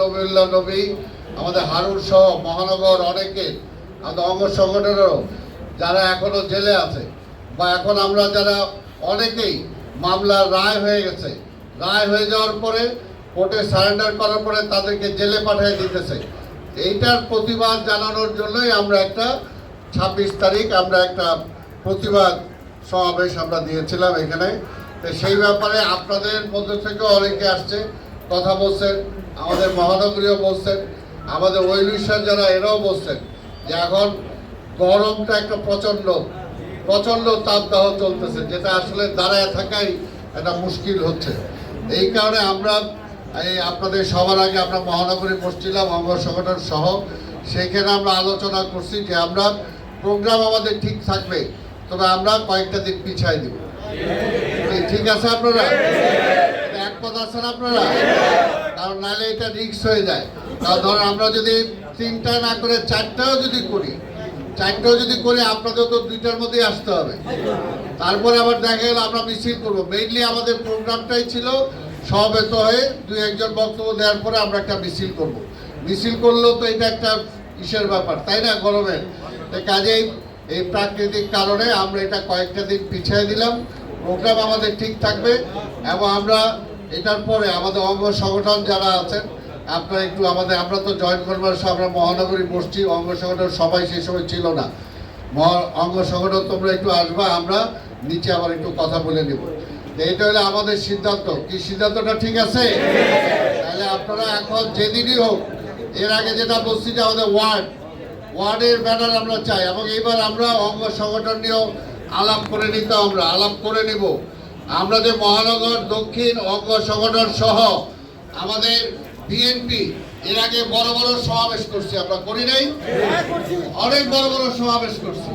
নবীউল্লাহ নবী, আমাদের হারুন সহ মহানগর অনেকে, আমাদের অঙ্গ সংগঠনেরও যারা এখনো জেলে আছে, বা এখন আমরা যারা অনেকেই মামলার রায় হয়ে গেছে, রায় হয়ে যাওয়ার পরে কোর্টে সারেন্ডার করার পরে তাদেরকে জেলে পাঠিয়ে দিতেছে। এইটার প্রতিবাদ জানানোর জন্যই আমরা একটা 26 তারিখ আমরা একটা প্রতিবাদ সমাবেশ আমরা দিয়েছিলাম এখানে। তো সেই ব্যাপারে আপনাদের মধ্যে থেকে অনেকে আসছে, কথা বলছেন, আমাদের মহানগরীও বলছেন, আমাদের ওয়েলিশন যারা এরাও বলছেন যে এখন গরমটা একটা প্রচণ্ড তাপদাহ চলতেছে, যেটা আসলে দাঁড়ায় থাকাই একটা মুশকিল হচ্ছে। এই কারণে আমরা আপনাদের সবার আগে আমরা মহানগরী বসছিলাম অঙ্গ সংগঠন সহ, সেখানে আমরা আলোচনা করছি যে আমরা প্রোগ্রাম আমাদের ঠিক থাকবে, তবে আমরা কয়েকটা দিন পিছাই দিব। ঠিক আছে আপনারা একমত আছেন আপনারা? কারণ নাহলে এটা রিস্ক হয়ে যায়। কারণ ধরো আমরা যদি 3টা না করে 4টাও যদি করি, আপনাদের তো 2টার মধ্যেই আসতে হবে। তারপরে আবার দেখা গেল আমরা মিছিল করবো। মেইনলি আমাদের প্রোগ্রামটাই ছিল সমবেত হয়ে 2-1 বক্তব্য দেওয়ার পরে আমরা একটা মিছিল করব। মিছিল করলেও তো এটা একটা ইসের ব্যাপার, তাই না, গরমের। কাজেই এই প্রাকৃতিক কারণে আমরা এটা কয়েকটা দিন পিছিয়ে দিলাম। প্রোগ্রাম আমাদের ঠিক থাকবে এবং আমরা এটার পরে আমাদের অঙ্গ সংগঠন যারা আছেন আপনারা একটু আমরা তো জয়েন করবার আমরা মহানগরী বসছি, অঙ্গ সংগঠন সবাই সেই সময় ছিল না। অঙ্গ সংগঠন তোমরা একটু আসবা, আমরা নিচে আবার একটু কথা বলে নেব। এটা হলো আমাদের সিদ্ধান্ত। কি সিদ্ধান্তটা ঠিক আছে? তাহলে আপনারা এখন যেদিনই হোক, এর আগে যেটা বলছি যে আমাদের ওয়ার্ডের ব্যানার আমরা চাই, এবং এইবার আমরা অঙ্গ সংগঠন নিয়েও আলাপ করে নিব। আমরা যে মহানগর দক্ষিণ অঙ্গ সংগঠন সহ আমাদের বিএনপি এর আগে বড় সমাবেশ করছি, আমরা করি নাই? অনেক বড় সমাবেশ করছি।